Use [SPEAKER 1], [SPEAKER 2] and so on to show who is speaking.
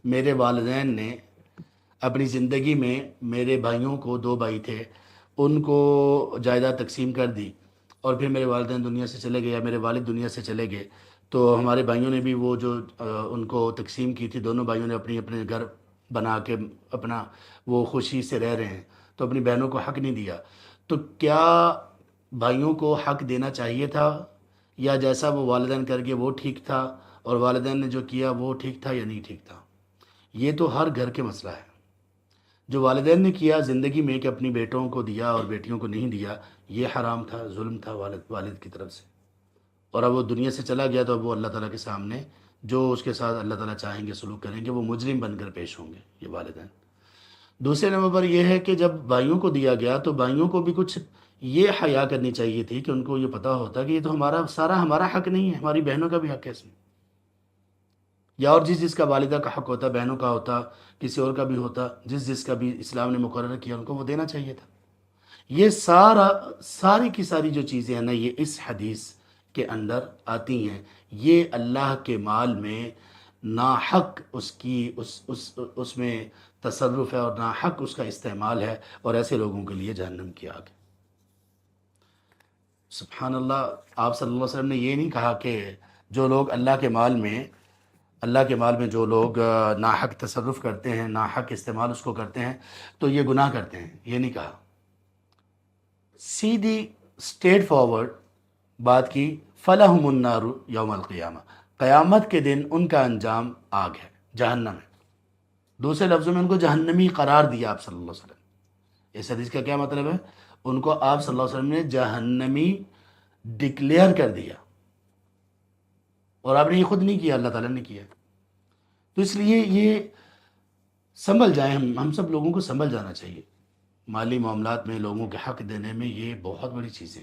[SPEAKER 1] میرے والدین نے اپنی زندگی میں میرے بھائیوں کو، دو بھائی تھے، ان کو جائیداد تقسیم کر دی، اور پھر میرے والدین دنیا سے چلے گئے یا میرے والد دنیا سے چلے گئے، تو ہمارے بھائیوں نے بھی وہ جو ان کو تقسیم کی تھی، دونوں بھائیوں نے اپنی اپنے گھر بنا کے اپنا وہ خوشی سے رہ رہے ہیں، تو اپنی بہنوں کو حق نہیں دیا۔ تو کیا بھائیوں کو حق دینا چاہیے تھا، یا جیسا وہ والدین کر گئے وہ ٹھیک تھا، اور والدین نے جو کیا وہ ٹھیک تھا یا نہیں ٹھیک تھا؟ یہ تو ہر گھر کے مسئلہ ہے۔ جو والدین نے کیا زندگی میں کہ اپنی بیٹوں کو دیا اور بیٹیوں کو نہیں دیا، یہ حرام تھا، ظلم تھا والد کی طرف سے۔ اور اب وہ دنیا سے چلا گیا، تو اب وہ اللہ تعالیٰ کے سامنے جو اس کے ساتھ اللہ تعالیٰ چاہیں گے سلوک کریں گے، وہ مجرم بن کر پیش ہوں گے یہ والدین۔ دوسرے نمبر پر یہ ہے کہ جب بھائیوں کو دیا گیا تو بھائیوں کو بھی کچھ یہ حیا کرنی چاہیے تھی کہ ان کو یہ پتہ ہوتا کہ یہ تو ہمارا سارا ہمارا حق نہیں ہے، ہماری بہنوں کا بھی حق ہے اس میں، یا اور جس جس کا والدہ کا حق ہوتا، بہنوں کا ہوتا، کسی اور کا بھی ہوتا، جس جس کا بھی اسلام نے مقرر کیا ان کو وہ دینا چاہیے تھا۔ یہ ساری کی ساری جو چیزیں ہیں نا، یہ اس حدیث کے اندر آتی ہیں۔ یہ اللہ کے مال میں ناحق اس میں تصرف ہے، اور ناحق اس کا استعمال ہے، اور ایسے لوگوں کے لیے جہنم کی آگ ہے۔ سبحان اللہ۔ آپ صلی اللہ علیہ وسلم نے یہ نہیں کہا کہ جو لوگ اللہ کے مال میں جو لوگ ناحق تصرف کرتے ہیں، ناحق استعمال اس کو کرتے ہیں، تو یہ گناہ کرتے ہیں، یہ نہیں کہا۔ سیدھی اسٹریٹ فارورڈ بات کی، فَلَهُمُ النَّارُ یوم القیامہ، قیامت کے دن ان کا انجام آگ ہے، جہنم ہے۔ دوسرے لفظوں میں ان کو جہنمی قرار دیا آپ صلی اللہ علیہ وسلم۔ اس حدیث کا کیا مطلب ہے؟ ان کو آپ صلی اللہ علیہ وسلم نے جہنمی ڈکلیئر کر دیا، اور آپ نے یہ خود نہیں کیا، اللہ تعالیٰ نے کیا۔ تو اس لیے یہ سنبھل جائیں، ہم سب لوگوں کو سنبھل جانا چاہیے۔ مالی معاملات میں لوگوں کے حق دینے میں یہ بہت بڑی چیزیں